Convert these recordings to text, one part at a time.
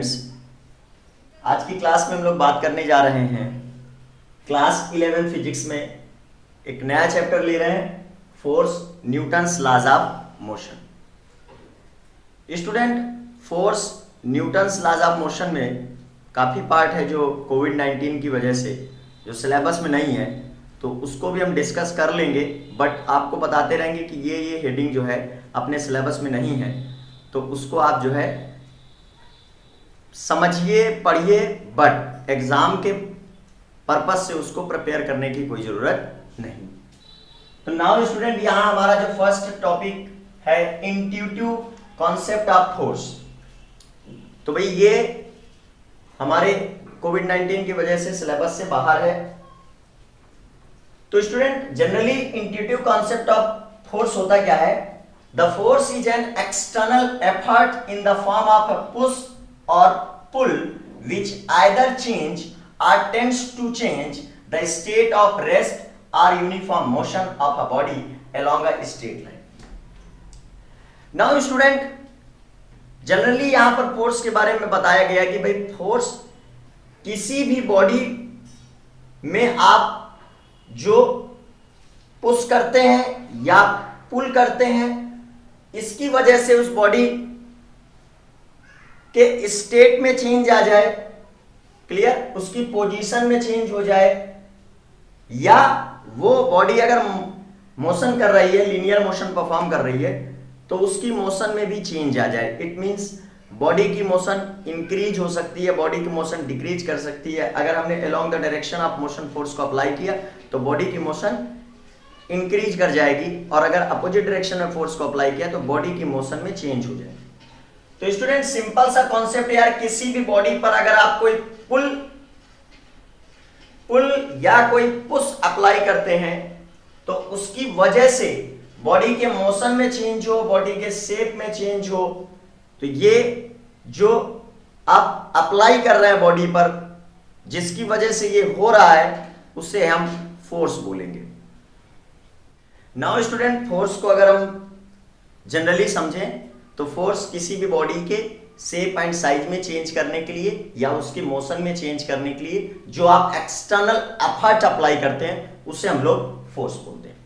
Students, आज की class में हम लोग बात करने जा रहे हैं क्लास 11 फिजिक्स में एक नया चैप्टर ले रहे हैं, force Newton's laws of motion. Student, force Newton's laws of motion में काफ़ी पार्ट है जो कोविड-19 की वजह से जो सिलेबस में नहीं है, तो उसको भी हम डिस्कस कर लेंगे, बट आपको बताते रहेंगे कि ये हेडिंग जो है अपने सिलेबस में नहीं है, तो उसको आप जो है समझिए, पढ़िए, बट एग्जाम के पर्पज से उसको प्रिपेयर करने की कोई जरूरत नहीं। तो नाउ स्टूडेंट, यहां हमारा जो फर्स्ट टॉपिक है इंट्यूटिव कॉन्सेप्ट ऑफ फोर्स। तो भाई ये हमारे कोविड-19 की वजह से सिलेबस से बाहर है। तो student, generally intuitive concept of force होता क्या है? The force is an external effort in the form of a push or pull which either change or tends to change the state of rest or uniform motion of a body along a straight line. Now student, generally यहां पर force के बारे में बताया गया कि भाई force किसी भी बॉडी में आप जो पुश करते हैं या पुल करते हैं, इसकी वजह से उस बॉडी के स्टेट में चेंज आ जाए, क्लियर, उसकी पोजीशन में चेंज हो जाए, या वो बॉडी अगर मोशन कर रही है, लीनियर मोशन परफॉर्म कर रही है, तो उसकी मोशन में भी चेंज आ जाए। इट मींस बॉडी की मोशन इंक्रीज हो सकती है, बॉडी की मोशन डिक्रीज कर सकती है। अगर हमने along the direction of motion force को अप्लाई किया तो बॉडी की मोशन इंक्रीज कर जाएगी, और अगर अपोजिट डायरेक्शन में फोर्स को अप्लाई किया तो बॉडी की मोशन में चेंज हो जाएगी। तो स्टूडेंट, सिंपल सा कॉन्सेप्ट यार, किसी भी बॉडी पर अगर आप कोई पुल या कोई पुश अप्लाई करते हैं तो उसकी वजह से बॉडी के मोशन में चेंज हो, बॉडी के शेप में चेंज हो, तो ये जो आप अप्लाई कर रहे हैं बॉडी पर, जिसकी वजह से ये हो रहा है, उसे हम फोर्स बोलेंगे। नाउ स्टूडेंट, फोर्स को अगर हम जनरली समझें तो फोर्स किसी भी बॉडी के शेप एंड साइज में चेंज करने के लिए या उसके मोशन में चेंज करने के लिए जो आप एक्सटर्नल एफर्ट अप्लाई करते हैं, उसे हम लोग फोर्स बोलते हैं।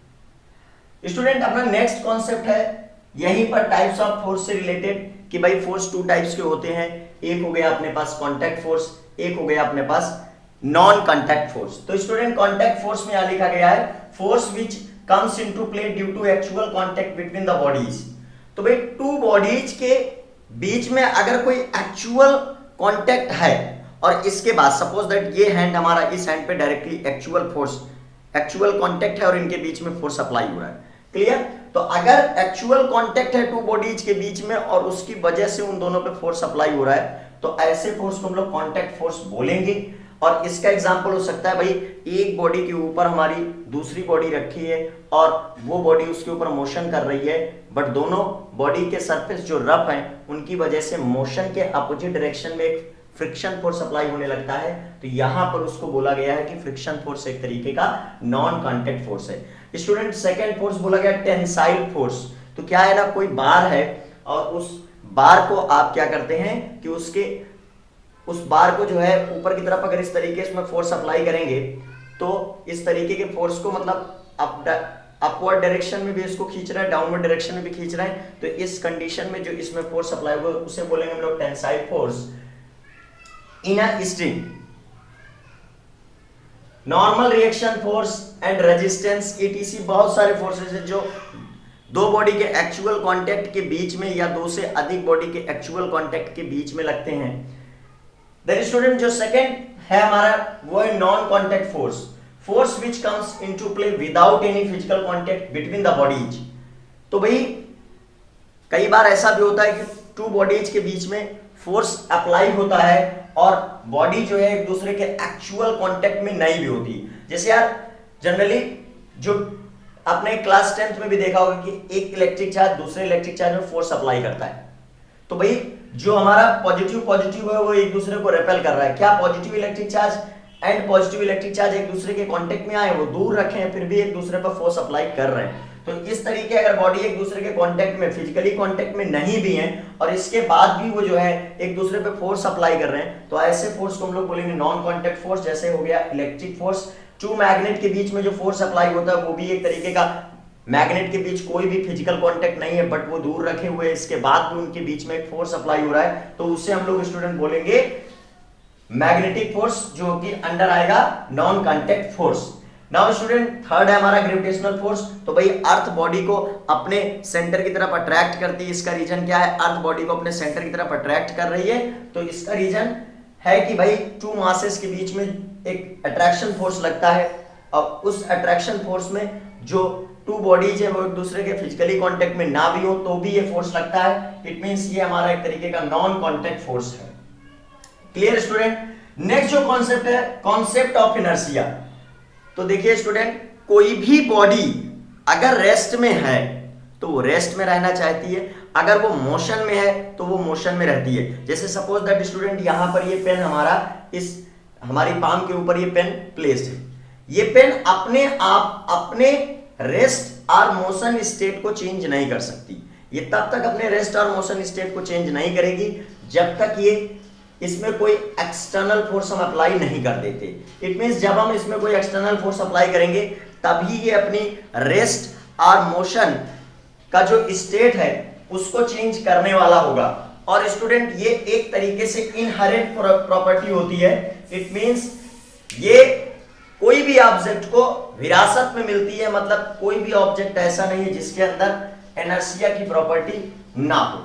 स्टूडेंट, अपना नेक्स्ट कॉन्सेप्ट है यहीं पर टाइप्स ऑफ फोर्स से रिलेटेड, कि भाई फोर्स टू टाइप्स के होते हैं। एक हो गया अपने पास कॉन्टैक्ट फोर्स, एक हो गया अपने पास नॉन कॉन्टैक्ट फोर्स। तो स्टूडेंट, कॉन्टैक्ट फोर्स में यहां लिखा गया है force which comes into play due to actual contact between the bodies. तो भाई टू बॉडीज के बीच में अगर कोई एक्चुअल कांटेक्ट है और इसके बाद सपोज दैट ये हैंड हमारा इस हैंड पे डायरेक्टली एक्चुअल कांटेक्ट है और इनके बीच में फोर्स अप्लाई हो रहा है, क्लियर। तो अगर एक्चुअल कांटेक्ट है टू बॉडीज के बीच में और उसकी वजह से उन दोनों पे फोर्स अप्लाई हो रहा है, तो ऐसे फोर्स को हम लोग कांटेक्ट फोर्स बोलेंगे। और इसका एग्जांपल हो सकता है भाई, एक बॉडी के ऊपर हमारी दूसरी बॉडी रखी है और वो बॉडी उसके ऊपर मोशन कर रही है, बट दोनों बॉडी के सरफेस जो रफ हैं उनकी वजह से मोशन के अपोजिट डायरेक्शन में एक फ्रिक्शन फोर्स अप्लाई होने लगता है, तो यहां पर उसको बोला गया है कि फ्रिक्शन फोर्स एक तरीके का नॉन कॉन्टैक्ट फोर्स है। स्टूडेंट, सेकेंड फोर्स बोला गया टेंसाइल फोर्स। तो क्या है ना, कोई बार है और उस बार को आप क्या करते हैं कि उस बार को जो है ऊपर की तरफ अगर इस तरीके से फोर्स अप्लाई करेंगे तो इस तरीके के फोर्स को मतलब अपवर्ड डायरेक्शन में भी इसको खींच रहा है, डाउनवर्ड डायरेक्शन में भी खींच रहा है, तो इस कंडीशन में जो इसमें फोर्स अप्लाई हुआ उसे बोलेंगे हम लोग tensile force in a string. Normal reaction force and resistance etc, बहुत सारे फोर्सेस हैं जो दो बॉडी के एक्चुअल कांटेक्ट के बीच में या दो से अधिक बॉडी के एक्चुअल कांटेक्ट के बीच में लगते हैं। देन स्टूडेंट, जो सेकंड है हमारा वो है non contact force which comes into play without any physical contact between the bodies. तो भाई कई बार ऐसा भी होता है कि टू बॉडीज के बीच में फोर्स अप्लाई होता है और बॉडी जो है एक दूसरे के एक्चुअल कॉन्टैक्ट में नहीं भी होती। जैसे यार जनरली जो आपने क्लास 10th में भी देखा होगा कि एक इलेक्ट्रिक चार्ज दूसरे इलेक्ट्रिक चार्ज में फोर्स अप्लाई करता है, तो भाई जो हमारा पॉजिटिव है वो एक दूसरे को रेपेल कर रहा है। क्या positive electric charge and positive electric charge एक दूसरे के कांटेक्ट में आए, वो दूर रखे हैं, फिर भी एक दूसरे पर फोर्स अप्लाई कर रहे हैं। तो इस तरीके अगर बॉडी एक दूसरे के कांटेक्ट में, फिजिकली कांटेक्ट में नहीं भी है और इसके बाद भी वो जो है एक दूसरे पे फोर्स अप्लाई कर रहे हैं, तो ऐसे फोर्स को हम लोग बोलेंगे नॉन कांटेक्ट फोर्स। जैसे हो गया इलेक्ट्रिक फोर्स, टू मैग्नेट के बीच में जो फोर्स अप्लाई होता है वो भी एक तरीके का, मैग्नेट के बीच कोई भी फिजिकल कांटेक्ट नहीं है बट वो दूर रखे हुए, इसके बाद भी उनके बीच में एक फोर्स अप्लाई हो रहा है, तो उससे हम लोग स्टूडेंट बोलेंगे मैग्नेटिक फोर्स, जो कि अंडर आएगा non contact force. Now student third है हमारा ग्रेविटेशनल फोर्स। तो भाई अर्थ बॉडी को अपने सेंटर की तरफ अट्रैक्ट करती है, इसका रीजन क्या है? अर्थ बॉडी को अपने सेंटर की तरफ अट्रैक्ट कर रही है, तो इसका रीजन है कि भाई टू मासेस के बीच में एक अट्रैक्शन फोर्स लगता है, और उस अट्रैक्शन फोर्स में जो टू बॉडीज है वो एक दूसरे के फिजिकली कांटेक्ट में ना भी हो तो भी ये फोर्स लगता है। इट मींस ये हमारा एक तरीके का नॉन कांटेक्ट फोर्स है। Clear student? नेक्स्ट जो कॉन्सेप्ट है, कॉन्सेप्ट ऑफ इनर्शिया। तो देखिए स्टूडेंट, कोई भी बॉडी अगर रेस्ट में है तो वो रेस्ट में रहना चाहती है, अगर वो मोशन में है तो वो मोशन में रहती है। जैसे सपोज दैट स्टूडेंट यहां पर ये पेन हमारा इस हमारी पाम के ऊपर ये पेन प्लेस्ड है, ये पेन अपने आप अपने रेस्ट और मोशन स्टेट को चेंज नहीं कर सकती। ये तब तक अपने रेस्ट और मोशन स्टेट को चेंज नहीं करेगी जब तक ये इसमें कोई एक्सटर्नल फोर्स हम अप्लाई नहीं कर देते। इट मींस जब हम इसमें कोई एक्सटर्नल फोर्स अप्लाई करेंगे तभी ये अपनी रेस्ट और मोशन का जो स्टेट है उसको चेंज करने वाला होगा। और स्टूडेंट ये एक तरीके से इनहेरेंट प्रॉपर्टी होती है। इट मींस ये कोई भी ऑब्जेक्ट को विरासत में मिलती है, मतलब कोई भी ऑब्जेक्ट ऐसा नहीं है जिसके अंदर इनर्शिया की प्रॉपर्टी ना हो।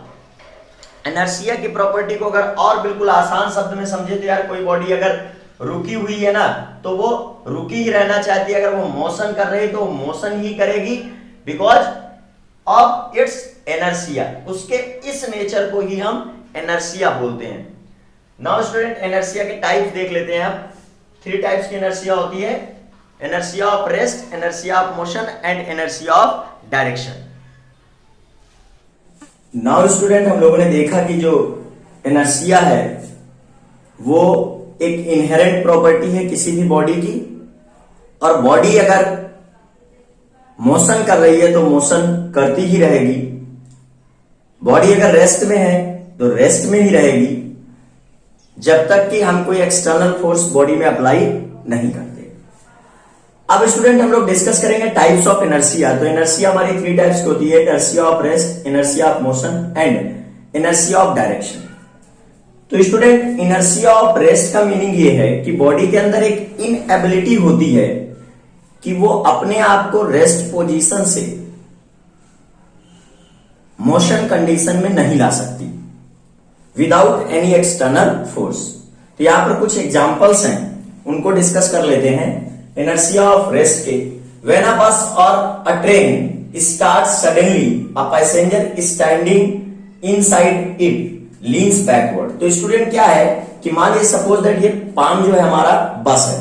इनर्शिया की प्रॉपर्टी को अगर और बिल्कुल आसान शब्द में समझे तो यार, कोई बॉडी अगर रुकी हुई है ना तो वो रुकी ही रहना चाहती है, अगर वो मोशन कर रही है तो वो मोशन ही करेगी बिकॉज ऑफ इट्स इनर्शिया। उसके इस नेचर को ही हम इनर्शिया बोलते हैं। नाउ स्टूडेंट, इनर्शिया के टाइप्स देख लेते हैं आप। 3 टाइप्स की इनर्शिया होती है, inertia of rest, inertia of motion and inertia of direction. Now student, हम लोगों ने देखा कि जो इनर्शिया है वो एक इनहेरेंट प्रॉपर्टी है किसी भी बॉडी की, और बॉडी अगर मोशन कर रही है तो मोशन करती ही रहेगी। बॉडी अगर रेस्ट में है तो रेस्ट में ही रहेगी जब तक कि हम कोई एक्सटर्नल फोर्स बॉडी में अप्लाई नहीं करते। अब स्टूडेंट हम लोग डिस्कस करेंगे टाइप्स ऑफ इनर्शिया। तो इनर्शिया हमारी 3 टाइप्स की होती है, inertia of rest, inertia of motion and inertia of direction. तो स्टूडेंट, इनर्शिया ऑफ रेस्ट का मीनिंग ये है कि बॉडी के अंदर एक इनएबिलिटी होती है कि वो अपने आप को रेस्ट पोजीशन से मोशन कंडीशन में नहीं ला सकती विदाउट एनी एक्सटर्नल फोर्स। तो यहां पर कुछ एग्जांपल्स हैं, उनको डिस्कस कर लेते हैं। इनर्शिया ऑफ रेस्ट के, व्हेन अ बस और अ train start suddenly, a passenger standing inside it leans backward. तो स्टूडेंट क्या है कि मान लीजिए सपोज दैट ये पाम जो है हमारा बस है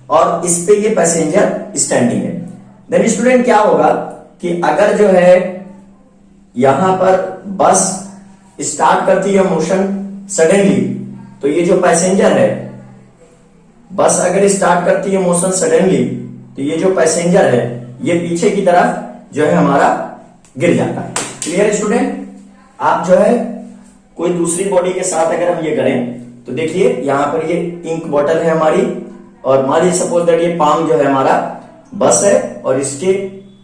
और इस पे ये पैसेंजर स्टैंडिंग है। देन स्टूडेंट क्या होगा कि अगर जो है यहां पर बस स्टार्ट करती है मोशन सडनली, तो ये जो पैसेंजर है, बस अगर स्टार्ट करती है मोशन सडनली तो ये जो पैसेंजर है ये पीछे की तरफ जो है हमारा गिर जाता है। Clear student? आप जो है कोई दूसरी बॉडी के साथ अगर हम ये करें तो देखिए यहां पर ये इंक बॉटल है हमारी, और मान लीजिए सपोज दैट ये पाम जो है हमारा बस है और इसके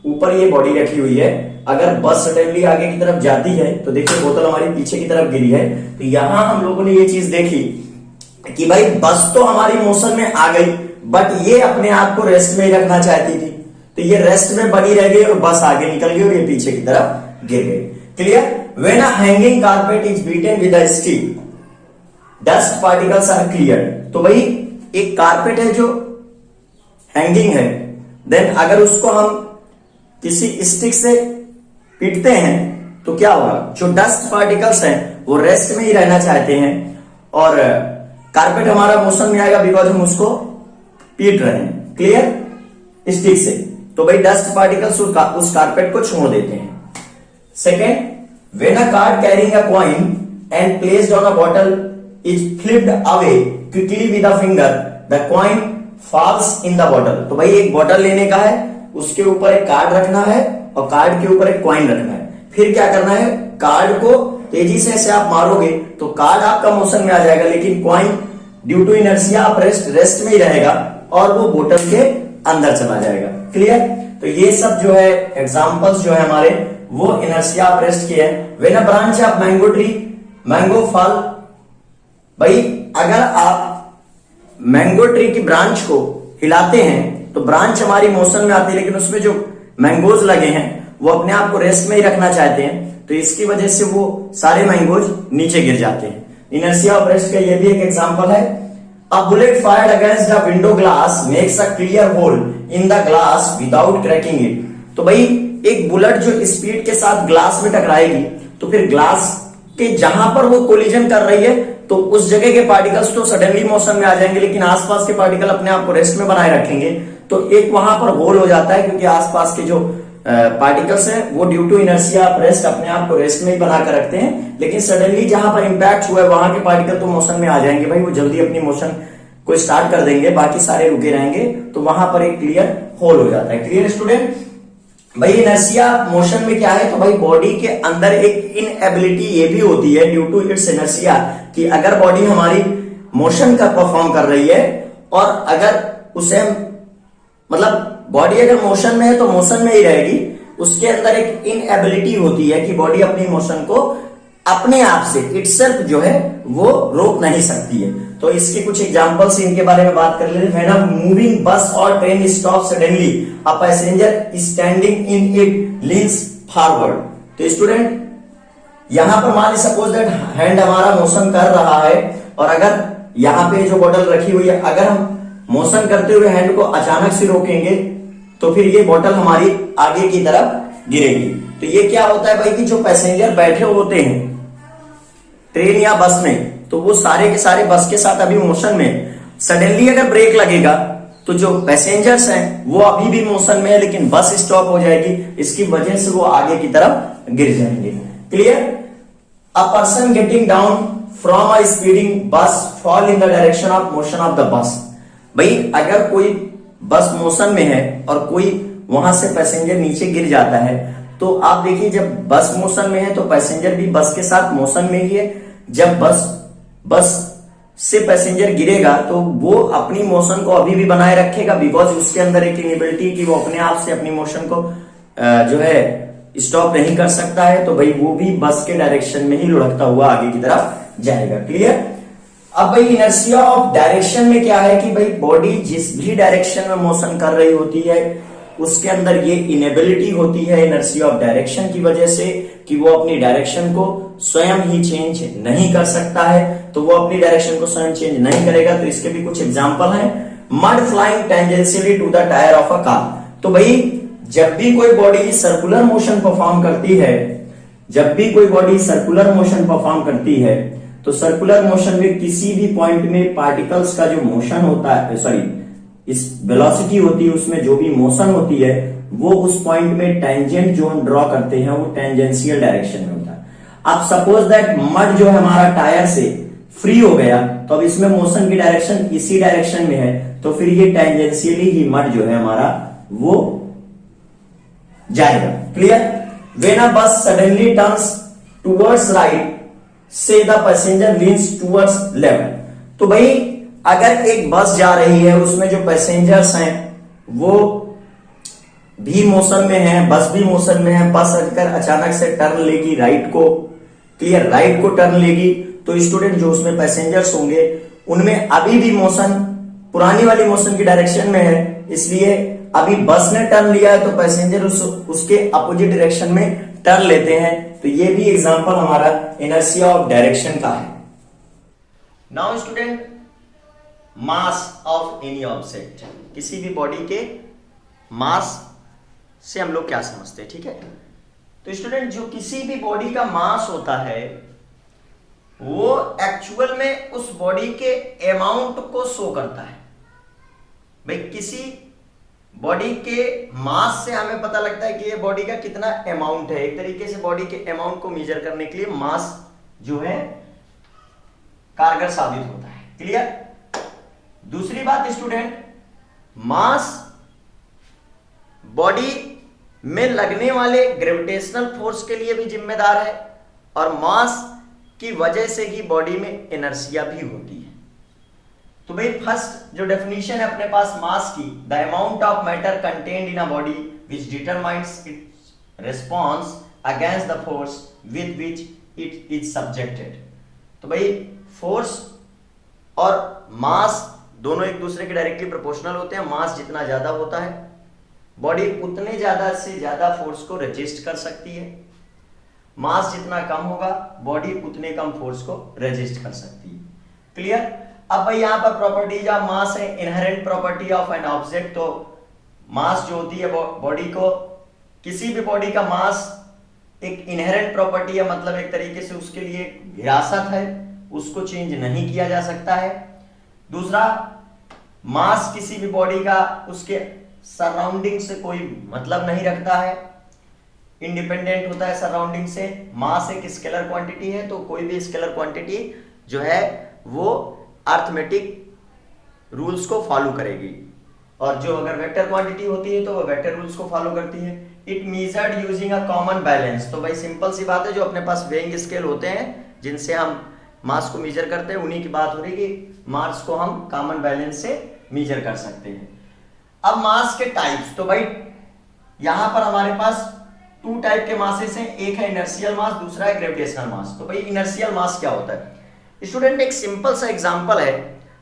ऊपर ये बॉडी रखी हुई है। अगर बस सडनली आगे की तरफ जाती है तो देखिए बोतल हमारी पीछे की तरफ गिरी है। तो यहां हम लोगों ने ये चीज देखी कि भाई बस तो हमारी मोशन में आ गई बट ये अपने आप को रेस्ट में ही रखना चाहती थी, तो ये रेस्ट में बनी रह गई और बस आगे निकल गई और ये पीछे की तरफ गिर गई। Clear? When a hanging carpet is beaten with a stick, dust particles are clear. तो भाई एक कारपेट है जो हैंगिंग है, देन अगर उसको हम किसी स्टिक से पीटते हैं तो क्या होगा, जो डस्ट पार्टिकल्स हैं वो रेस्ट में ही रहना चाहते हैं और कारपेट हमारा मोशन में आएगा बिकॉज हम उसको पीट रहे हैं। क्लियर? स्टिक से। तो भाई डस्ट पार्टिकल्स उस कारपेट को छोड़ देते हैं। Second, when a card carrying a coin and placed on a bottle is flipped away quickly with a finger, the coin falls in the bottle. तो भाई एक बॉटल लेने का है, उसके ऊपर एक कार्ड रखना है और कार्ड के ऊपर एक कॉइन रखना है। फिर क्या करना है, कार्ड को तेजी से ऐसे आप मारोगे तो कार्ड आपका मोशन में आ जाएगा, लेकिन कॉइन ड्यू टू इनर्शिया आप रेस्ट में ही रहेगा और वो बोतल के अंदर चला जाएगा। क्लियर? तो ये सब जो है एग्जांपल्स जो है हमारे वो इनर्शिया ऑफ रेस्ट के हैं। When a branch of mango tree, mango फल, भाई अगर आप मैंगो ट्री की ब्रांच को हिलाते हैं तो ब्रांच हमारी मोशन में आती है, लेकिन उसमें जो मैंगोज लगे हैं वो अपने आप को रेस्ट में ही रखना चाहते हैं, तो इसकी वजह से वो सारे मैंगोज नीचे गिर जाते हैं। इनर्शिया ऑफ रेस्ट का ये भी एक एग्जांपल है। A bullet fired against the window glass makes a clear hole in the glass without cracking it. तो भाई एक बुलेट जो स्पीड के साथ ग्लास में टकराएगी तो फिर ग्लास के जहां पर वो कोलिजन कर रही है तो उस जगह के पार्टिकल्स तो सडनली मोशन में आ जाएंगे, लेकिन आसपास के पार्टिकल अपने आप को रेस्ट में बनाए रखेंगे। तो एक वहां पर होल हो जाता है, क्योंकि आसपास के जो पार्टिकल्स हैं वो due to inertia of rest अपने आप को रेस्ट में ही बनाकर रखते हैं, लेकिन सडनली जहां पर इंपैक्ट हुआ है वहां के पार्टिकल तो मोशन में आ जाएंगे। भाई वो जल्दी अपनी मोशन को स्टार्ट कर देंगे, बाकी सारे रुके रहेंगे, तो वहां पर एक क्लियर होल हो जाता है। Clear student? भाई इनर्शिया मोशन में क्या है, तो भाई बॉडी के अंदर एक इनएबिलिटी ये भी होती है ड्यू टू इट्स इनर्शिया, कि अगर बॉडी हमारी मोशन का परफॉर्म कर रही है और अगर उसे मतलब बॉडी अगर मोशन में है तो मोशन में ही रहेगी, उसके अंदर एक इनएबिलिटी होती है कि बॉडी अपनी मोशन को अपने आप से इटसेल्फ जो है वो रोक नहीं सकती है। तो इसके कुछ एग्जांपल्स इनके बारे में बात कर लेते हैं। व्हेन अ मूविंग बस और train stop suddenly a passenger standing in it leans forward. तो स्टूडेंट यहां पर मान ली सपोज दैट हैंड हमारा मोशन कर रहा है और अगर यहां पे जो बॉटल रखी हुई है अगर हम मोशन करते हुए हैंड को अचानक से रोकेंगे तो फिर ये बॉटल हमारी आगे की तरफ गिरेगी। तो ये क्या होता है भाई कि जो पैसेंजर बैठे होते हैं ट्रेन या बस में, तो वो सारे के सारे बस के साथ अभी मोशन में, सडनली अगर ब्रेक लगेगा तो जो पैसेंजर्स हैं वो अभी भी मोशन में है, लेकिन बस स्टॉप हो जाएगी, इसकी वजह से वो आगे की तरफ गिर जाएंगे। Clear? A person getting down from a speeding bus fall in the direction of motion of the bus. भाई अगर कोई बस मोशन में है और कोई वहां से पैसेंजर नीचे गिर जाता है, तो आप देखिए जब बस मोशन में है तो पैसेंजर भी बस के साथ मोशन में ही है। जब बस से पैसेंजर गिरेगा तो वो अपनी मोशन को अभी भी बनाए रखेगा, बिकॉज उसके अंदर एक इनेबिलिटी कि वो अपने आप से अपनी मोशन को जो है स्टॉप नहीं कर सकता है, तो भाई वो भी बस के डायरेक्शन में ही लुढ़कता हुआ आगे की तरफ जाएगा। क्लियर? अब भाई इनर्शिया ऑफ डायरेक्शन में क्या है कि भाई बॉडी जिस भी डायरेक्शन में मोशन कर रही होती है उसके अंदर ये इनेबिलिटी होती है इनर्शिया ऑफ डायरेक्शन की वजह से कि वो अपनी डायरेक्शन को स्वयं ही चेंज नहीं कर सकता है। तो वो अपनी डायरेक्शन को स्वयं चेंज नहीं करेगा, तो इसके भी कुछ एग्जांपल हैं। Mud flying tangentially to the tyre of a car. तो भाई जब भी कोई बॉडी सर्कुलर मोशन परफॉर्म करती है, जब भी कोई बॉडी सर्कुलर मोशन परफॉर्म करती है, तो सर्कुलर मोशन में किसी भी पॉइंट में पार्टिकल्स का जो मोशन होता है, सॉरी इस वेलोसिटी होती है, उसमें जो भी मोशन होती है वो उस पॉइंट में टेंजेंट जो हम ड्रॉ करते हैं वो टेंजेंशियल डायरेक्शन में होता है। अब सपोज दैट मड जो है हमारा टायर से फ्री हो गया, तो अब इसमें मोशन की डायरेक्शन इसी डायरेक्शन में है, तो फिर ये टेंजेंशियली ही मड जो है हमारा वो जाएगा। क्लियर? व्हेन अ बस सडनली टर्न्स टुवर्ड्स राइट से the passenger leans towards left. तो भाई अगर एक बस जा रही है उसमें जो पैसेंजर्स हैं वो भी मोशन में है, बस भी मोशन में है, बस अगर अचानक से टर्न लेगी राइट को, क्लियर, राइट को टर्न लेगी, तो स्टूडेंट जो उसमें पैसेंजर्स होंगे उनमें अभी भी मोशन पुरानी वाली मोशन की डायरेक्शन में है, इसलिए अभी बस ने टर्न लिया है तो पैसेंजर उसके अपोजिट डायरेक्शन में टर्न लेते हैं। तो ये भी एग्जांपल हमारा इनर्शिया ऑफ डायरेक्शन का है। Now student, mass of any object, किसी भी बॉडी के मास से हम लोग क्या समझते हैं, ठीक है? तो स्टूडेंट जो किसी भी बॉडी का मास होता है वो एक्चुअल में उस बॉडी के अमाउंट को शो करता है। भाई किसी बॉडी के मास से हमें पता लगता है कि ये बॉडी का कितना अमाउंट है। एक तरीके से बॉडी के अमाउंट को मेजर करने के लिए मास जो है कारगर साबित होता है। क्लियर? दूसरी बात स्टूडेंट, मास बॉडी में लगने वाले ग्रेविटेशनल फोर्स के लिए भी जिम्मेदार है और मास की वजह से ही बॉडी में इनर्शिया भी होती है। तो भाई फर्स्ट जो डेफिनेशन है अपने पास मास की, the amount of matter contained in a body which determines it's response against the force with which it is subjected. तो भाई फोर्स और मास दोनों एक दूसरे के डायरेक्टली प्रोपोर्शनल होते हैं। मास जितना ज्यादा होता है बॉडी उतने ज्यादा से ज्यादा फोर्स को रेजिस्ट कर सकती है, मास जितना कम होगा बॉडी उतने कम फोर्स को रेजिस्ट कर सकती है। क्लियर? अब भाई यहां पर प्रॉपर्टीज ऑफ मास है, inherent property of an object. तो मास जो होती है बॉडी को, किसी भी बॉडी का मास एक इनहेरेंट प्रॉपर्टी है, मतलब एक तरीके से उसके लिए विरासत है, उसको चेंज नहीं किया जा सकता है। दूसरा, मास किसी भी बॉडी का उसके सराउंडिंग से कोई मतलब नहीं रखता है, इंडिपेंडेंट होता है सराउंडिंग से। मास एक स्केलर क्वांटिटी है, तो कोई भी स्केलर क्वांटिटी जो है वो अर्थमेटिक रूल्स को फॉलो करेगी, और जो अगर वेक्टर क्वांटिटी होती है तो वो वेक्टर रूल्स को फॉलो करती है। It measured using a common balance. तो भाई सिंपल सी बात है, जो अपने पास वेइंग स्केल होते हैं जिनसे हम मास को मेजर करते हैं, उन्हीं की बात हो रही कि मास को हम कॉमन बैलेंस से मेजर कर सकते हैं। अब मास के टाइप्स, तो भाई यहां पर हमारे पास 2 टाइप के मासेस हैं, एक है इनर्शियल मास, दूसरा है ग्रेविटेशनल मास। तो भाई इनर्शियल मास क्या होता है? स्टूडेंट एक सिंपल सा एग्जांपल है,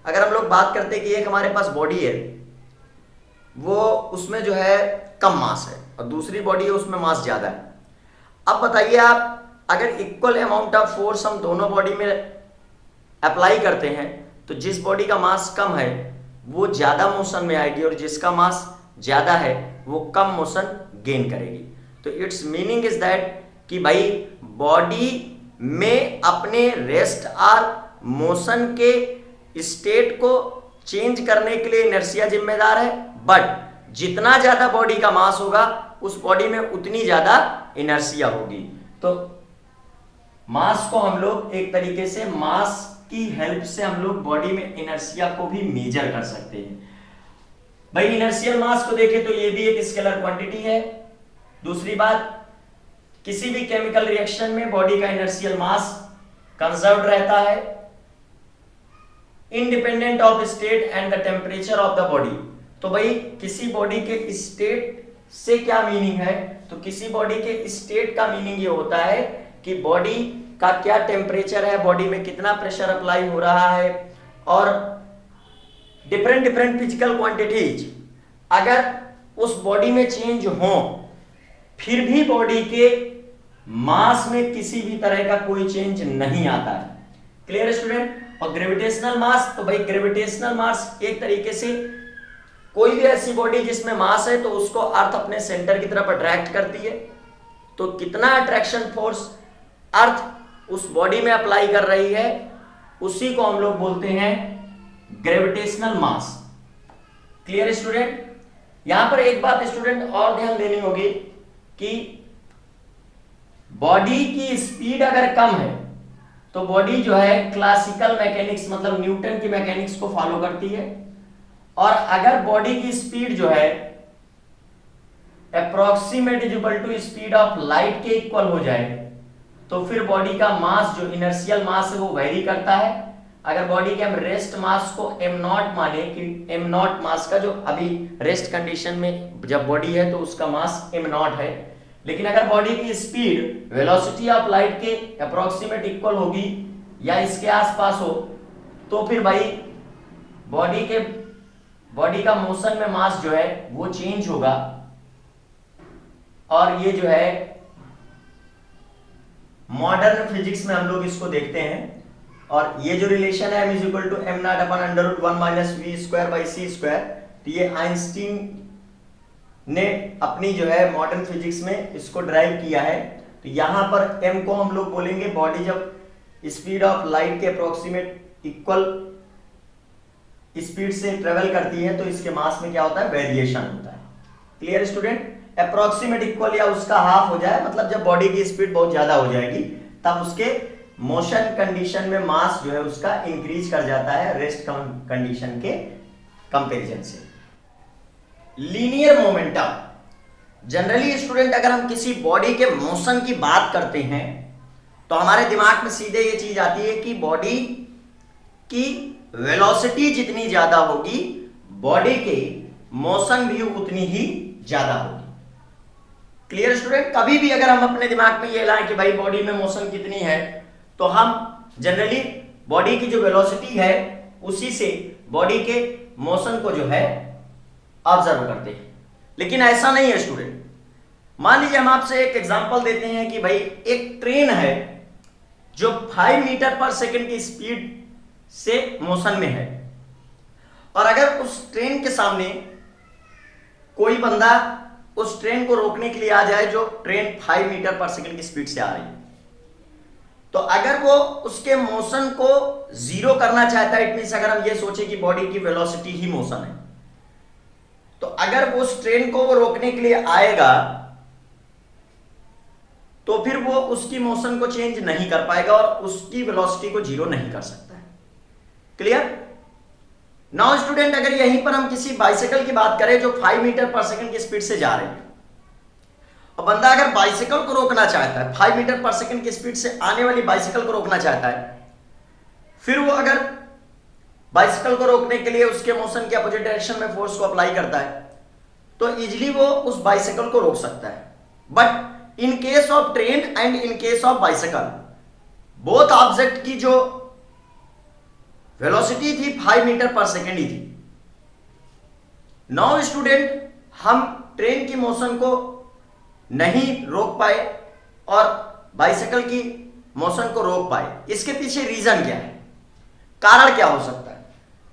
अगर हम लोग बात करते हैं कि एक हमारे पास बॉडी है, वो उसमें जो है कम मास है और दूसरी बॉडी है उसमें मास ज्यादा है। अब बताइए आप, अगर इक्वल अमाउंट ऑफ फोर्स हम दोनों बॉडी में अप्लाई करते हैं तो जिस बॉडी का मास कम है वो ज्यादा मोशन में आएगी और जिसका मास ज्यादा है वो कम मोशन गेन करेगी। तो इट्स मीनिंग इज दैट कि भाई बॉडी में अपने रेस्ट और मोशन के स्टेट को चेंज करने के लिए इनर्शिया जिम्मेदार है, बट जितना ज्यादा बॉडी का मास होगा उस बॉडी में उतनी ज्यादा इनर्शिया होगी। तो मास को हम लोग एक तरीके से मास की हेल्प से हम लोग बॉडी में इनर्शिया को भी मेजर कर सकते हैं। भाई इनर्शियल मास को देखें तो ये भी एक स्केलर क्वांटिटी है। दूसरी बात, किसी भी केमिकल रिएक्शन में बॉडी का इनर्शियल मास कंजर्व्ड रहता है independent of state and the temperature of the body. तो भाई किसी बॉडी के स्टेट से क्या मीनिंग है? तो किसी बॉडी के स्टेट का मीनिंग ये होता है कि बॉडी का क्या टेम्परेचर है, बॉडी में कितना प्रेशर अप्लाई हो रहा है, और डिफरेंट फिजिकल क्वांटिटीज अगर उस बॉडी में चेंज हो फिर भी बॉडी के मास में किसी भी तरह का कोई चेंज नहीं आता है। Clear student? और ग्रेविटेशनल मास, तो भाई ग्रेविटेशनल मास एक तरीके से कोई भी ऐसी बॉडी जिसमें मास है तो उसको अर्थ अपने सेंटर की तरफ अट्रैक्ट करती है। तो कितना अट्रैक्शन फोर्स अर्थ उस बॉडी में अप्लाई कर रही है उसी को हम लोग बोलते हैं ग्रेविटेशनल मास। Clear student? यहां पर एक बात स्टूडेंट और ध्यान देनी होगी कि बॉडी की स्पीड अगर कम है तो बॉडी जो है क्लासिकल मैकेनिक्स मतलब न्यूटन की मैकेनिक्स को फॉलो करती है, और अगर बॉडी की स्पीड जो है approximate is equal to speed of light के इक्वल हो जाए तो फिर बॉडी का मास जो इनर्शियल मास है वो वेरी करता है। अगर बॉडी के हम रेस्ट मास को m0 माने कि m0 मास का जो अभी रेस्ट कंडीशन में जब बॉडी है तो उसका मास m0 है, लेकिन अगर बॉडी की स्पीड वेलोसिटी ऑफ लाइट के अप्रोक्सीमेट इक्वल होगी या इसके आसपास हो तो फिर भाई बॉडी का मोशन में मास जो है वो चेंज होगा, और ये जो है मॉडर्न फिजिक्स में हम लोग इसको देखते हैं। और ये जो रिलेशन है m is equal to m0 upon √1 minus v square by c square, तो ये आइंस्टीन ने अपनी जो है मॉडर्न फिजिक्स में इसको ड्राइव किया है। तो यहां पर m को हम लोग बोलेंगे बॉडी जब स्पीड ऑफ लाइट के अप्रोक्सीमेट इक्वल स्पीड से ट्रेवल करती है तो इसके मास में क्या होता है? वेरिएशन होता है। Clear student? अप्रोक्सीमेट इक्वल या उसका हाफ हो जाए, मतलब जब बॉडी की स्पीड बहुत ज्यादा हो जाएगी तब उसके मोशन कंडीशन में मास जो है उसका इंक्रीज कर जाता है रेस्ट कंडीशन के कंपैरिजन से। लीनियर मोमेंटम, जनरली स्टूडेंट अगर हम किसी बॉडी के मोशन की बात करते हैं तो हमारे दिमाग में सीधे ये चीज आती है कि बॉडी की वेलोसिटी जितनी ज्यादा होगी बॉडी के मोशन भी उतनी ही ज्यादा होगी। Clear student? कभी भी अगर हम अपने दिमाग में ये लाएं कि भाई बॉडी में मोशन कितनी है तो हम जनरली बॉडी की जो वेलोसिटी है उसी से बॉडी के मोशन को जो है ऑब्जर्व करते हैं, लेकिन ऐसा नहीं है स्टूडेंट। मान लीजिए हम आपसे एक एग्जांपल देते हैं कि भाई एक ट्रेन है जो 5 मीटर पर सेकंड की स्पीड से मोशन में है, और अगर उस ट्रेन के सामने कोई बंदा उस ट्रेन को रोकने के लिए आ जाए जो ट्रेन 5 मीटर पर सेकंड की स्पीड से आ रही है, तो अगर वो उसके मोशन को जीरो करना चाहता है, इट मींस अगर हम ये सोचे कि बॉडी की वेलोसिटी ही मोशन है, तो अगर वो उस ट्रेन को वो रोकने के लिए आएगा तो फिर वो उसकी मोशन को चेंज नहीं कर पाएगा और उसकी वेलोसिटी को जीरो नहीं कर सकता है। क्लियर? नाउ स्टूडेंट, अगर यहीं पर हम किसी बाइसिकल की बात करें जो 5 मीटर पर सेकंड की स्पीड से जा रही है, और बंदा अगर बाइसिकल को रोकना चाहता है, 5 मीटर पर सेकंड की स्पीड से आने वाली बाइसिकल को रोकना चाहता है, फिर वो अगर बाइसिकल को रोकने के लिए उसके मोशन के अपोजिट डायरेक्शन में फोर्स को अप्लाई करता है तो इजीली वो उस बाइसिकल को रोक सकता है। But in case of train and in case of bicycle, both object की जो वेलोसिटी थी 5 मीटर पर सेकेंड ही थी। नाउ स्टूडेंट, हम ट्रेन की मोशन को नहीं रोक पाए और बाइसिकल की मोशन को रोक पाए, इसके पीछे रीजन क्या है, कारण क्या हो सकता है?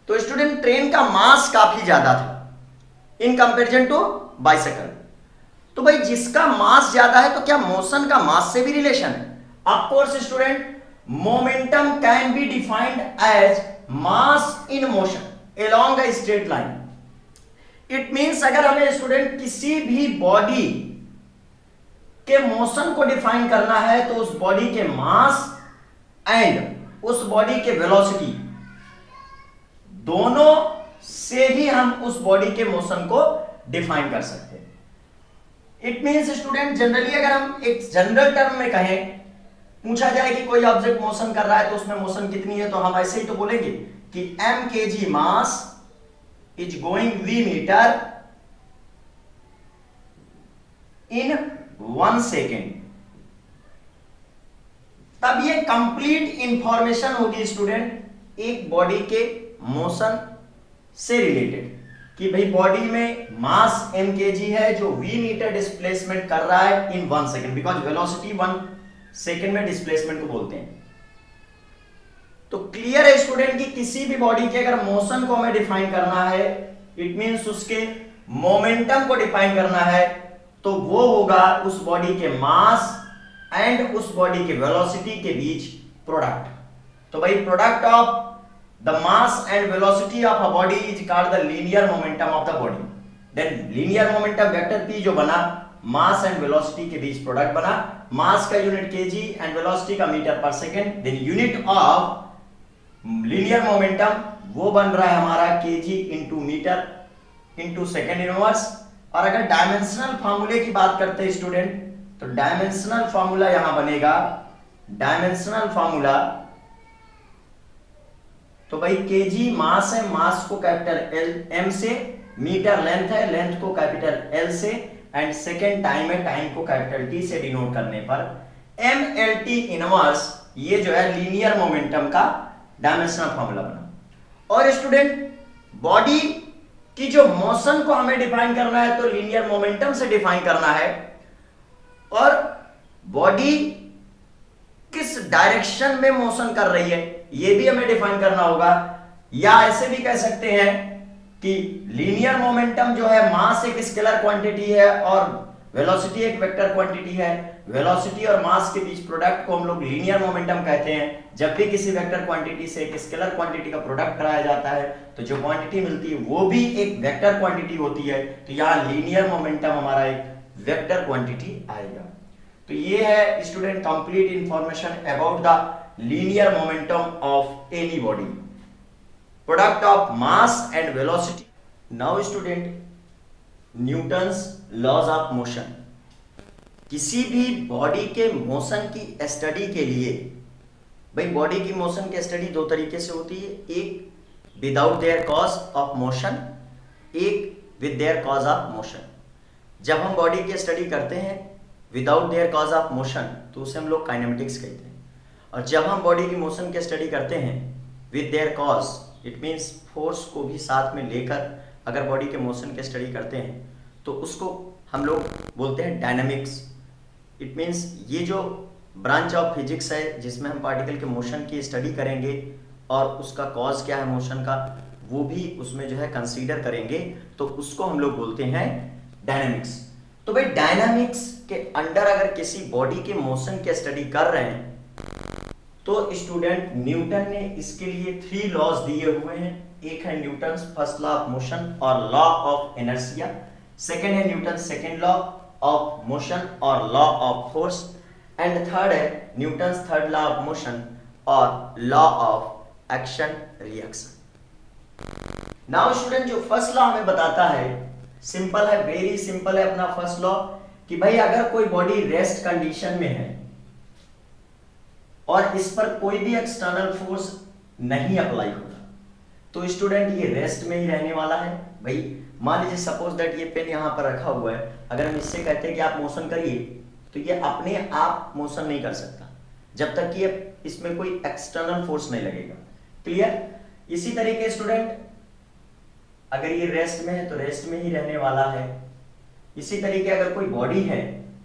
तो स्टूडेंट, ट्रेन का मास काफी ज्यादा था इन कंपैरिजन टू बाइसिकल। तो भाई जिसका मास ज्यादा है तो क्या मोशन का मास से भी रिलेशन है? Of course student, momentum can be defined as mass in motion along a straight line. It means अगर हमें स्टूडेंट किसी भी बॉडी के मोशन को डिफाइन करना है तो उस बॉडी के मास एंड उस बॉडी के वेलोसिटी दोनों से ही हम उस बॉडी के मोशन को डिफाइन कर सकते हैं। इट मींस स्टूडेंट, जनरली अगर हम एक जनरल टर्म में कहें, पूछा जाए कि कोई ऑब्जेक्ट मोशन कर रहा है तो उसमें मोशन कितनी है, तो हम ऐसे ही तो बोलेंगे कि m kg mass is going v metre in 1 second. तब ये कंप्लीट इंफॉर्मेशन होगी स्टूडेंट एक बॉडी के मोशन से रिलेटेड कि भाई बॉडी में मास m kg है जो v मीटर डिस्प्लेसमेंट कर रहा है इन 1 सेकेंड, बिकॉज वेलोसिटी 1 सेकेंड में डिस्प्लेसमेंट को बोलते हैं। तो क्लियर है स्टूडेंट कि किसी भी बॉडी के अगर मोशन को हमें डिफाइन करना है, इट मींस उसके मोमेंटम को डिफाइन करना है, तो वो होगा उस बॉडी के मास एंड उस बॉडी के वेलोसिटी के बीच प्रोडक्ट। तो भाई product of the mass and velocity of a body is called the linear momentum of the body. Then linear momentum vector p जो बना मास एंड वेलोसिटी के बीच प्रोडक्ट बना, मास का यूनिट kg एंड वेलोसिटी का metre per second, then unit of linear momentum वो बन रहा है हमारा kg into metre into second inverse. और अगर डायमेंशनल फार्मूले की बात करते हैं स्टूडेंट, तो डायमेंशनल फार्मूला यहां बनेगा, डायमेंशनल फार्मूला तो भाई kg मास है, मास को कैपिटल L m से, मीटर लेंथ है, लेंथ को कैपिटल L से, एंड सेकेंड टाइम है, टाइम को कैपिटल T से डिनोट करने पर mLT इनवर्स, ये जो है लीनियर मोमेंटम का डायमेंशनल फार्मूला बना। और स्टूडेंट, बॉडी की जो मोशन को हमें डिफाइन करना है तो लीनियर मोमेंटम से डिफाइन करना है, और बॉडी किस डायरेक्शन में मोशन कर रही है ये भी हमें डिफाइन करना होगा। या ऐसे भी कह सकते हैं कि लीनियर मोमेंटम जो है मास एक स्केलर क्वांटिटी है और वेलोसिटी एक वेक्टर क्वांटिटी है। वेलोसिटी और मास के बीच प्रोडक्ट को हम लोग लीनियर मोमेंटम कहते हैं। जब भी किसी वेक्टर क्वांटिटी से एक स्केलर क्वांटिटी का प्रोडक्ट कराया जाता है तो जो क्वांटिटी मिलती है वो भी एक वेक्टर क्वांटिटी होती है। तो यहाँ लीनियर मोमेंटम हमारा एक वेक्टर क्वांटिटी आएगा। तो ये है student complete information about the linear momentum of any body, product of mass and velocity. Now student, Newton's laws of motion. किसी भी बॉडी के मोशन की स्टडी के लिए, भाई बॉडी की मोशन की स्टडी दो तरीके से होती है, एक without their cause of motion, एक with their cause of motion. जब हम बॉडी की स्टडी करते हैं without their cause of motion तो उसे हम लोग काइनेमेटिक्स कहते हैं, और जब हम बॉडी की मोशन की स्टडी करते हैं with their cause, it means force को भी साथ में लेकर अगर बॉडी के मोशन की स्टडी करते हैं तो उसको हम लोग बोलते हैं डायनामिक्स। इट मीन्स ये जो ब्रांच ऑफ फिजिक्स है जिसमें हम पार्टिकल के मोशन की स्टडी करेंगे और उसका कॉज क्या है मोशन का वो भी उसमें जो है कंसीडर करेंगे, तो उसको हम लोग बोलते हैं डायनामिक्स। तो भाई डायनामिक्स के अंडर अगर किसी बॉडी के मोशन की स्टडी कर रहे हैं तो स्टूडेंट न्यूटन ने इसके लिए 3 लॉज दिए हुए हैं। एक है Newton first law of motion और लॉ ऑफ इनर्शिया, सेकंड है Newton second law of motion और law of force, and third है Newton third law of motion और law of action reaction. Now student जो फर्स्ट लॉ हमें बताता है simple है, वेरी सिंपल है अपना फर्स्ट लॉ, कि भाई अगर कोई बॉडी रेस्ट कंडीशन में है और इस पर कोई भी एक्सटर्नल फोर्स नहीं अप्लाई होता तो स्टूडेंट ये रेस्ट में ही रहने वाला है। भाई मान लीजिए सपोज दैट ये पेन यहां पर रखा हुआ है, अगर हम इससे कहते हैं कि आप मोशन करिए तो ये अपने आप मोशन नहीं कर सकता जब तक कि इसमें कोई एक्सटर्नल फोर्स नहीं लगेगा। क्लियर? इसी तरीके स्टूडेंट अगर ये रेस्ट में है तो रेस्ट में ही रहने वाला है। इसी तरीके अगर कोई बॉडी है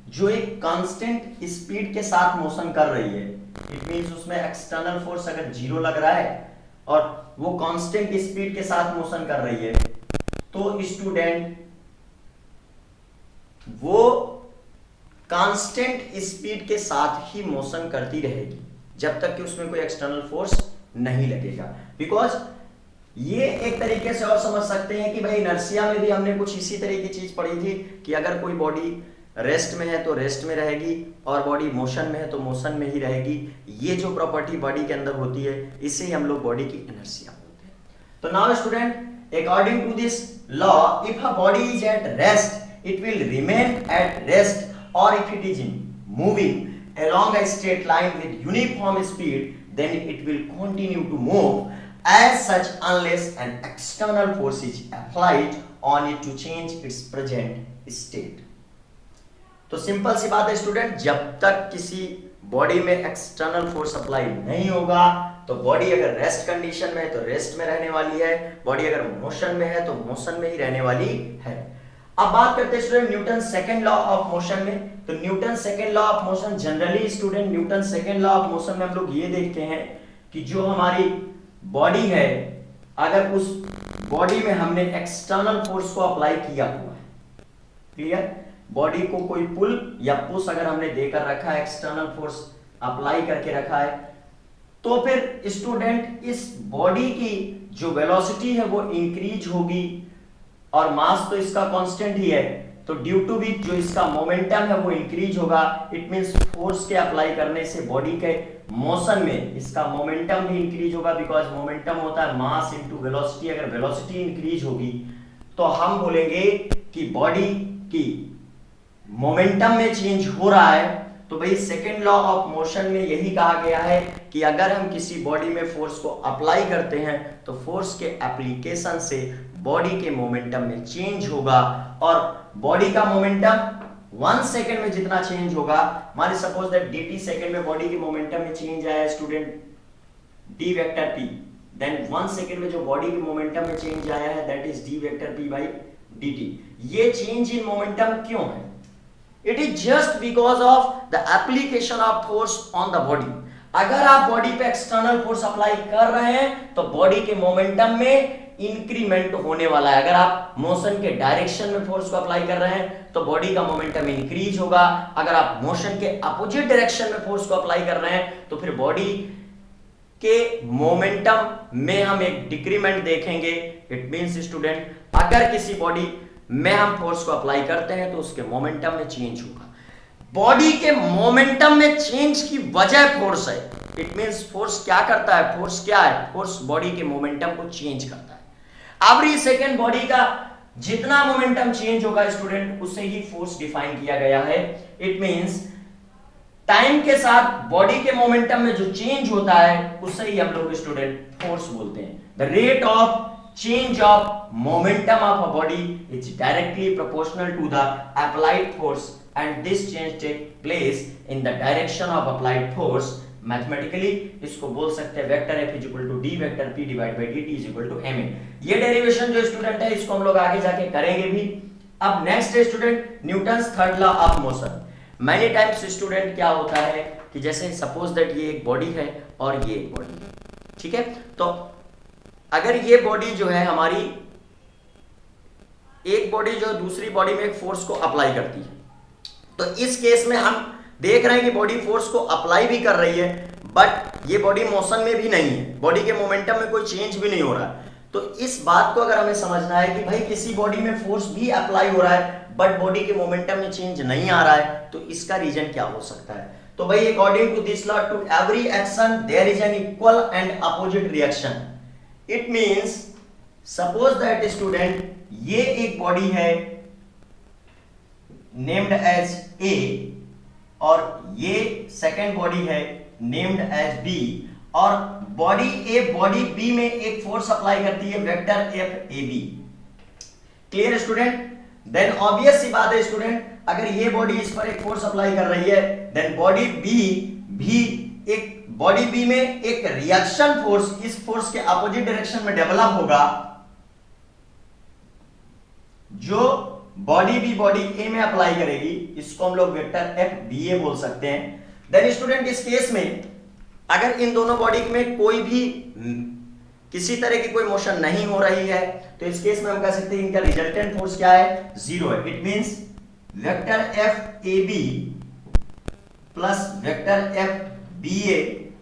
जो एक कांस्टेंट स्पीड के साथ मोशन कर रही है, इट मींस उसमें एक्सटर्नल फोर्स अगर 0 लग रहा है और वो कांस्टेंट स्पीड के साथ मोशन कर रही है तो स्टूडेंट वो कांस्टेंट स्पीड के साथ ही मोशन करती रहेगी जब तक कि उसमें कोई एक्सटर्नल फोर्स नहीं लगेगा। बिकॉज ये एक तरीके से और समझ सकते हैं कि भाई इनर्शिया में भी हमने कुछ इसी तरह की चीज पढ़ी थी कि अगर कोई बॉडी रेस्ट में है तो रेस्ट में रहेगी और बॉडी मोशन में है तो मोशन में ही रहेगी। ये जो प्रॉपर्टी बॉडी के अंदर होती है इसे ही हम लोग बॉडी की इनर्शिया बोलते हैं। तो now student according to this law if a body is at rest it will remain at rest और if it is moving along a straight line with uniform speed then it will continue to move as such unless an external force is applied on it to change its present state। तो simple सी बात है student, जब तक किसी body में external force apply नहीं होगा तो बॉडी अगर रेस्ट कंडीशन में है तो रेस्ट में रहने वाली है, बॉडी अगर मोशन में है तो मोशन में ही रहने वाली है। अब बात करते हैं student Newton second law of motion में। तो Newton second law of motion generally student Newton second law of motion में हम लोग ये देखते हैं कि जो हमारी बॉडी है अगर उस बॉडी में हमने एक्सटर्नल फोर्स को अप्लाई किया हुआ है, क्लियर, बॉडी को कोई पुल या पुश अगर हमने देकर रखा है, एक्सटर्नल फोर्स अप्लाई करके रखा है, तो फिर स्टूडेंट इस बॉडी की जो वेलोसिटी है वो इंक्रीज होगी और मास तो इसका कांस्टेंट ही है, तो ड्यू टू भी जो इसका मोमेंटम है वो इंक्रीज होगा। इट मींस फोर्स के अप्लाई करने से बॉडी के मोशन में इसका मोमेंटम भी इंक्रीज होगा, बिकॉज मोमेंटम होता है मास इनटू वेलोसिटी। अगर वेलोसिटी इंक्रीज होगी तो हम बोलेंगे कि बॉडी की मोमेंटम में चेंज हो रहा है। तो भाई सेकेंड लॉ ऑफ मोशन में यही कहा गया है कि अगर हम किसी बॉडी में फोर्स को अप्लाई करते हैं तो फोर्स के एप्लीकेशन से बॉडी के मोमेंटम में चेंज होगा और बॉडी का मोमेंटम 1 सेकंड में जितना चेंज होगा, मान ली सपोज दैट dt सेकंड में बॉडी के मोमेंटम में चेंज आया student d vector p, then 1 second में जो बॉडी के मोमेंटम में चेंज आया है that is d vector p by dt। ये चेंज इन मोमेंटम क्यों है? It is just because of the application of force on the body. अगर आप बॉडी पे एक्सटर्नल फोर्स अप्लाई कर रहे हैं तो बॉडी के मोमेंटम में इंक्रीमेंट होने वाला है। अगर आप मोशन के डायरेक्शन में फोर्स को अप्लाई कर रहे हैं तो बॉडी का मोमेंटम इंक्रीज होगा। अगर आप मोशन के अपोजिट डायरेक्शन में फोर्स को अप्लाई कर रहे हैं तो फिर बॉडी के मोमेंटम में हम एक डिक्रीमेंट देखेंगे। इट मींस स्टूडेंट अगर किसी बॉडी में हम फोर्स को अप्लाई करते हैं तो उसके मोमेंटम में चेंज होगा। बॉडी के मोमेंटम में चेंज की वजह फोर्स है। इट मींस फोर्स क्या करता है? फोर्स क्या है? फोर्स बॉडी के मोमेंटम को चेंज करता है। एवरी सेकेंड बॉडी का जितना मोमेंटम चेंज होगा स्टूडेंट उसे ही फोर्स डिफाइन किया गया है। इट मींस टाइम के साथ बॉडी के मोमेंटम में जो चेंज होता है उसे ही हम लोग स्टूडेंट फोर्स बोलते हैं। The rate of change of momentum of a body is directly proportional to the applied force and this change take place in the direction of applied force। Mathematically इसको बोल सकते हैं vector F is equal to D vector P divide by dt is equal to ma। ये derivation जो student है इसको हम लोग आगे जाके करेंगे भी। अब नेक्स्ट है student Newton's third law of motion. Many times student क्या होता है कि जैसे सपोज दैट ये एक बॉडी है और ये एक बॉडी है, ठीक है। तो अगर ये बॉडी जो है हमारी, एक बॉडी जो दूसरी बॉडी में एक फोर्स को अप्लाई करती है, तो इस केस में हम देख रहे हैं कि बॉडी फोर्स को अप्लाई भी कर रही है बट ये बॉडी मोशन में भी नहीं है, बॉडी के मोमेंटम में कोई चेंज भी नहीं हो रहा है। तो इस बात को अगर हमें समझना है कि भाई किसी बॉडी में फोर्स भी अप्लाई हो रहा है बट बॉडी के मोमेंटम में चेंज नहीं आ रहा है, तो इसका रीजन क्या हो सकता है। तो भाई according to this law, to every action there is an equal and opposite reaction. It means suppose that student ये एक बॉडी है नेम्ड एज ए और ये सेकेंड बॉडी है नेम्ड एज बी, और बॉडी ए बॉडी बी में एक force apply करती है vector F A B. Clear student. Then obvious सी बात है स्टूडेंट, अगर ये बॉडी इस पर एक फोर्स अप्लाई कर रही है देन बॉडी बी भी एक बॉडी बी में एक रिएक्शन फोर्स इस फोर्स के अपोजिट डायरेक्शन में डेवलप होगा। जो बॉडी बी बॉडी ए में अप्लाई करेगी इसको हम लोग वेक्टर एफ बी ए बोल सकते हैं। देन स्टूडेंट इस केस में अगर इन दोनों बॉडी में कोई भी किसी तरह की कोई मोशन नहीं हो रही है तो इस केस में हम कह सकते हैं इनका रिजल्टेंट फोर्स क्या है, जीरो है। It means vector F A B plus vector F B A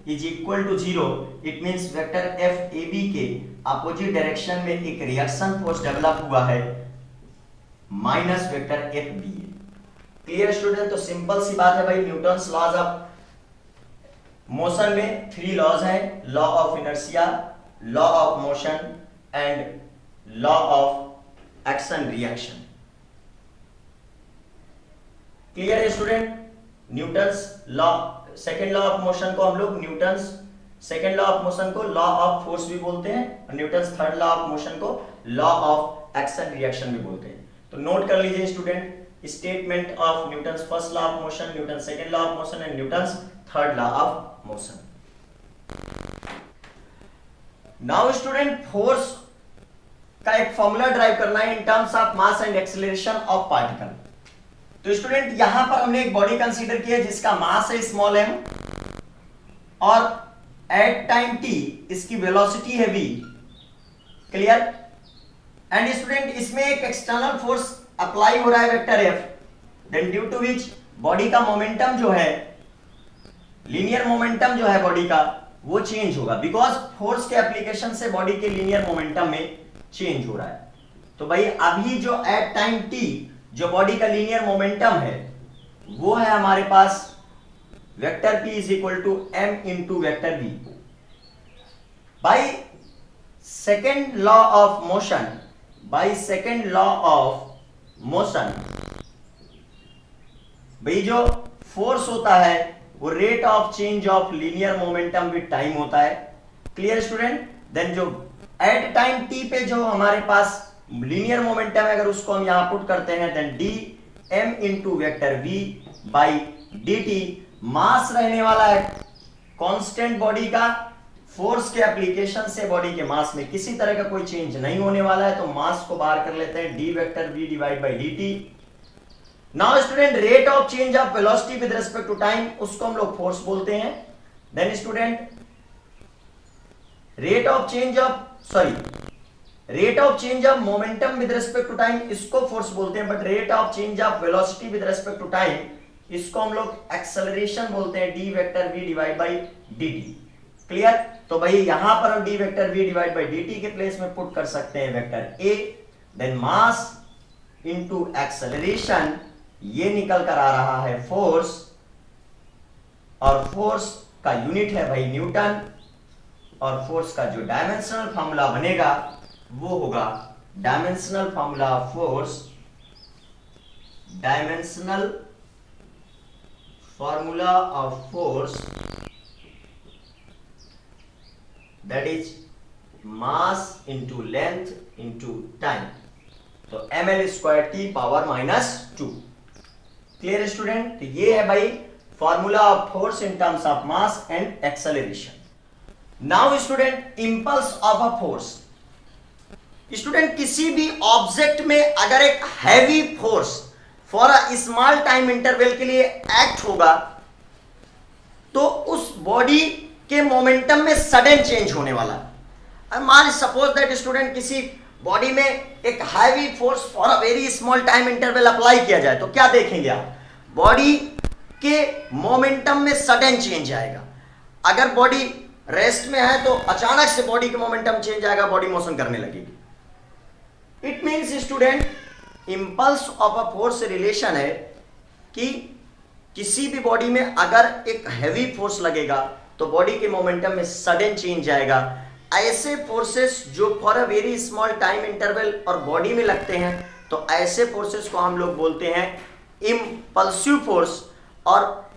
is equal to zero. It means vector F A B के अपोजिट डायरेक्शन में एक रिएक्शन फोर्स डेवलप हुआ है minus vector F B A. Clear student. तो simple सी बात है भाई, न्यूटन्स लॉज ऑफ मोशन में 3 लॉज हैं, law of inertia, law of motion and law of action reaction. Clear है student. Newton's law second law of motion को हम लोग Newton's second law of motion को लॉ ऑफ फोर्स भी बोलते हैं और Newton's third law of motion को लॉ ऑफ एक्शन रिएक्शन भी बोलते हैं। तो नोट कर लीजिए student, statement of Newton's first law of motion, Newton's second law of motion and Newton's third law of motion. Now student, force का एक formula drive करना है in terms of mass and acceleration of particle. तो student यहां पर हमने एक body consider किया जिसका मास है स्मॉल m और एट टाइम t इसकी वेलोसिटी है v। क्लियर। एंड स्टूडेंट इसमें एक एक्सटर्नल फोर्स अप्लाई हो रहा है vector f, then due to which body का मोमेंटम जो है, लीनियर मोमेंटम जो है बॉडी का वो चेंज होगा, बिकॉज फोर्स के एप्लीकेशन से बॉडी के लीनियर मोमेंटम में चेंज हो रहा है। तो भाई अभी जो एट टाइम t जो बॉडी का लीनियर मोमेंटम है वो है हमारे पास vector p is equal to m into vector v। By second law of motion, by second law of motion भाई जो फोर्स होता है वो rate of change of linear momentum with time होता है। Clear student. देन जो at time t पे जो हमारे पास लीनियर मोमेंटम है अगर उसको हम यहां पुट करते हैं then D M into vector V by D T. Mass रहने वाला है कांस्टेंट बॉडी का, फोर्स के एप्लीकेशन से बॉडी के मास में किसी तरह का कोई चेंज नहीं होने वाला है, तो मास को बाहर कर लेते हैं D vector we divide by D T. Now student, rate of change of velocity with respect to time उसको हम लोग फोर्स बोलते हैं। Then student rate of change of momentum with respect to time इसको फोर्स बोलते हैं, but rate of change of velocity with respect to time इसको हम लोग एक्सेलरेशन बोलते हैं, D vector we divide by D T. Clear. तो भाई यहां पर हम d vector we divide by D t के प्लेस में पुट कर सकते हैं vector a, then mass into acceleration, ये निकल कर आ रहा है फोर्स, और फोर्स का यूनिट है भाई न्यूटन, और फोर्स का जो डायमेंशनल फॉर्मूला बनेगा वो होगा dimensional formula of force, dimensional formula of force that is mass into length into time, तो ml²T⁻²। Clear student? तो ये है भाई formula of force in terms of mass and acceleration. Now student, impulse of a force. Student, किसी भी object में अगर एक heavy force for a small time interval के लिए एक्ट होगा तो उस बॉडी के मोमेंटम में सडन चेंज होने वाला है। मान सपोज दैट स्टूडेंट, किसी बॉडी में एक heavy force for a very small time interval apply किया जाए तो क्या देखेंगे आप? बॉडी के मोमेंटम में सडन चेंज आएगा। अगर बॉडी रेस्ट में है तो अचानक से बॉडी के मोमेंटम चेंज आएगा, बॉडी मोशन करने लगेगी। It means student, impulse of a force relation है कि किसी भी बॉडी में अगर एक हैवी फोर्स लगेगा तो बॉडी के मोमेंटम में सडन चेंज आएगा। ऐसे फोर्सेस जो for a very small time interval और बॉडी में लगते हैं तो ऐसे फोर्सेस को हम लोग बोलते हैं इंपल्सिव फोर्स। और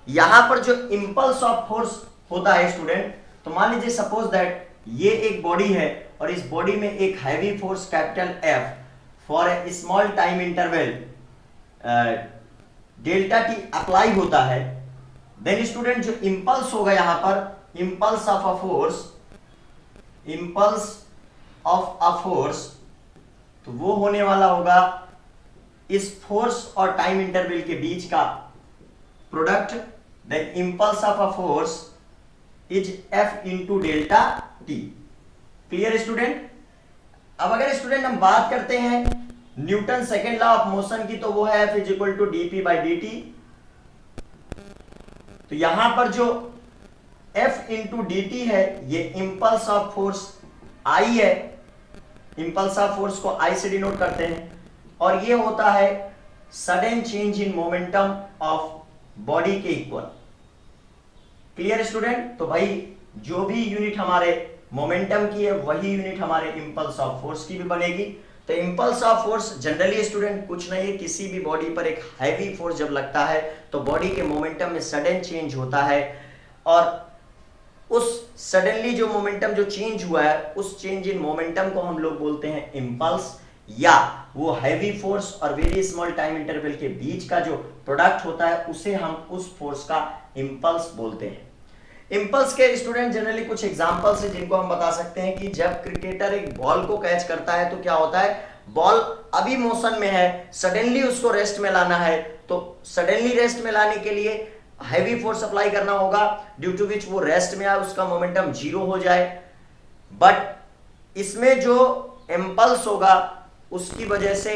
यहां पर जो इंपल्स ऑफ फोर्स होता है स्टूडेंट, तो मान लीजिए सपोज दैट ये एक बॉडी है और इस बॉडी में एक heavy force capital F for a small time interval delta T apply होता है। देन स्टूडेंट, जो इंपल्स होगा यहां पर, impulse of a force, impulse of a force, तो वो होने वाला होगा इस फोर्स और टाइम इंटरवल के बीच का product. Then impulse of a force is f into delta t. Clear student? अब अगर स्टूडेंट हम बात करते हैं Newton second law of motion की, तो वो है f is equal to dp by D t. तो यहां पर जो एफ इंटू डी टी है ये इंपल्स ऑफ फोर्स आई है। इंपल्स ऑफ फोर्स को आई से डिनोट करते हैं और ये होता है sudden change in momentum of body के इक्वल। Clear student? तो भाई जो भी यूनिट हमारे मोमेंटम की है वही यूनिट हमारे इंपल्स ऑफ फोर्स की भी बनेगी। तो impulse of force generally student कुछ नहीं है, किसी भी बॉडी पर एक हैवी फोर्स जब लगता है तो बॉडी के मोमेंटम में सडन चेंज होता है और उस सडनली जो मोमेंटम जो चेंज हुआ है उस चेंज इन मोमेंटम को हम लोग बोलते हैं इंपल्स, या वो हैवी फोर्स और वेरी स्मॉल टाइम इंटरवल के बीच का जो प्रोडक्ट होता है उसे हम उस फोर्स का इंपल्स बोलते हैं। इंपल्स के स्टूडेंट जनरली कुछ एग्जांपल्स हैं जिनको हम बता सकते हैं कि जब क्रिकेटर एक बॉल को कैच करता है तो क्या होता है, बॉल अभी मोशन में है, सडनली उसको रेस्ट में लाना है, तो सडनली रेस्ट में लाने के लिए हैवी फोर्स अप्लाई करना होगा ड्यू टू विच वो रेस्ट में आए, उसका मोमेंटम जीरो हो जाए। बट इसमें जो इंपल्स होगा उसकी वजह से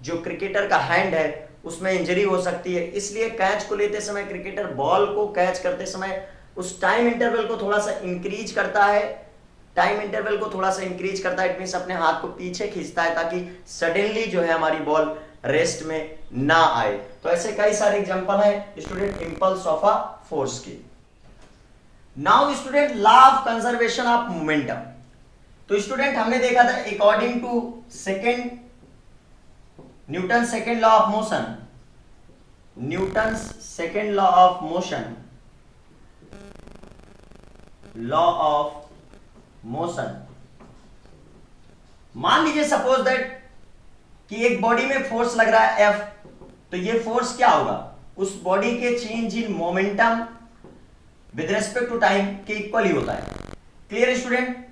जो क्रिकेटर का हैंड है उसमें इंजरी हो सकती है, इसलिए कैच को लेते समय क्रिकेटर बॉल को कैच करते समय उस टाइम इंटरवल को थोड़ा सा इंक्रीज करता है, टाइम इंटरवल को थोड़ा सा इंक्रीज करता है। इट मींस अपने हाथ को पीछे खींचता है ताकि सडनली जो है हमारी बॉल रेस्ट में ना आए। तो ऐसे कई सारे एग्जांपल हैं student impulse of a force के। Now student, law of conservation of momentum. तो स्टूडेंट हमने देखा था according to Newton second law of motion, Newton second law of motion, law of motion. मान लीजिए सपोज दैट कि एक बॉडी में फोर्स लग रहा है F, तो ये फोर्स क्या होगा, उस बॉडी के change in momentum with respect to time के इक्वल ही होता है। Clear student?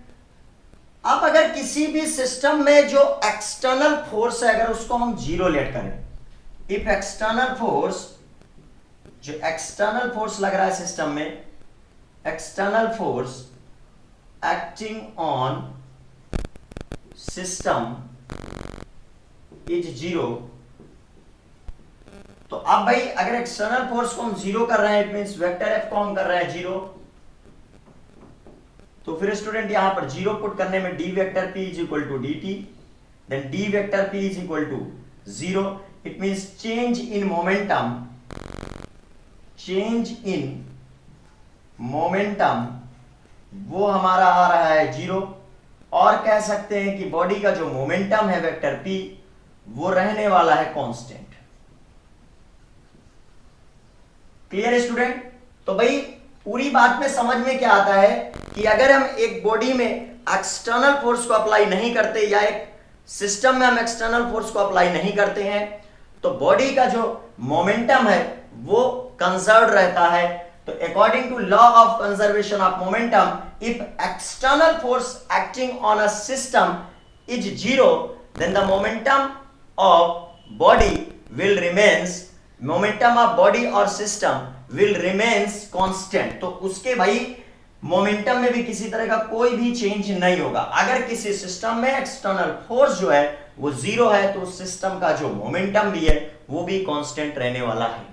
अब अगर किसी भी सिस्टम में जो एक्सटर्नल फोर्स है अगर उसको हम जीरो लेट करें, इफ एक्सटर्नल फोर्स, जो एक्सटर्नल फोर्स लग रहा है सिस्टम में, external force acting on system is zero, तो अब भाई अगर एक्सटर्नल फोर्स को हम जीरो कर रहे हैं, इट मींस वेक्टर एफ को हम कर रहे हैं जीरो, तो फिर स्टूडेंट यहां पर जीरो पुट करने में d vector p is equal to d t, then d vector p is equal to zero. It means change in momentum, change in momentum वो हमारा आ रहा है जीरो। और कह सकते हैं कि बॉडी का जो मोमेंटम है वेक्टर p वो रहने वाला है कांस्टेंट। Clear student? तो भाई पूरी बात में समझ में क्या आता है कि अगर हम एक बॉडी में एक्सटर्नल फोर्स को अप्लाई नहीं करते या एक सिस्टम में हम एक्सटर्नल फोर्स को अप्लाई नहीं करते हैं तो बॉडी का जो मोमेंटम है वो कंजर्व रहता है। तो according to law of conservation of momentum, if external force acting on a system is zero then the momentum of body will remains, momentum of body और सिस्टम विल रिमेन्स कांस्टेंट। तो उसके भाई momentum में भी किसी तरह का कोई भी चेंज नहीं होगा। अगर किसी सिस्टम में एक्सटर्नल फोर्स जो है वो जीरो है तो सिस्टम का जो मोमेंटम भी है वो भी कांस्टेंट रहने वाला है।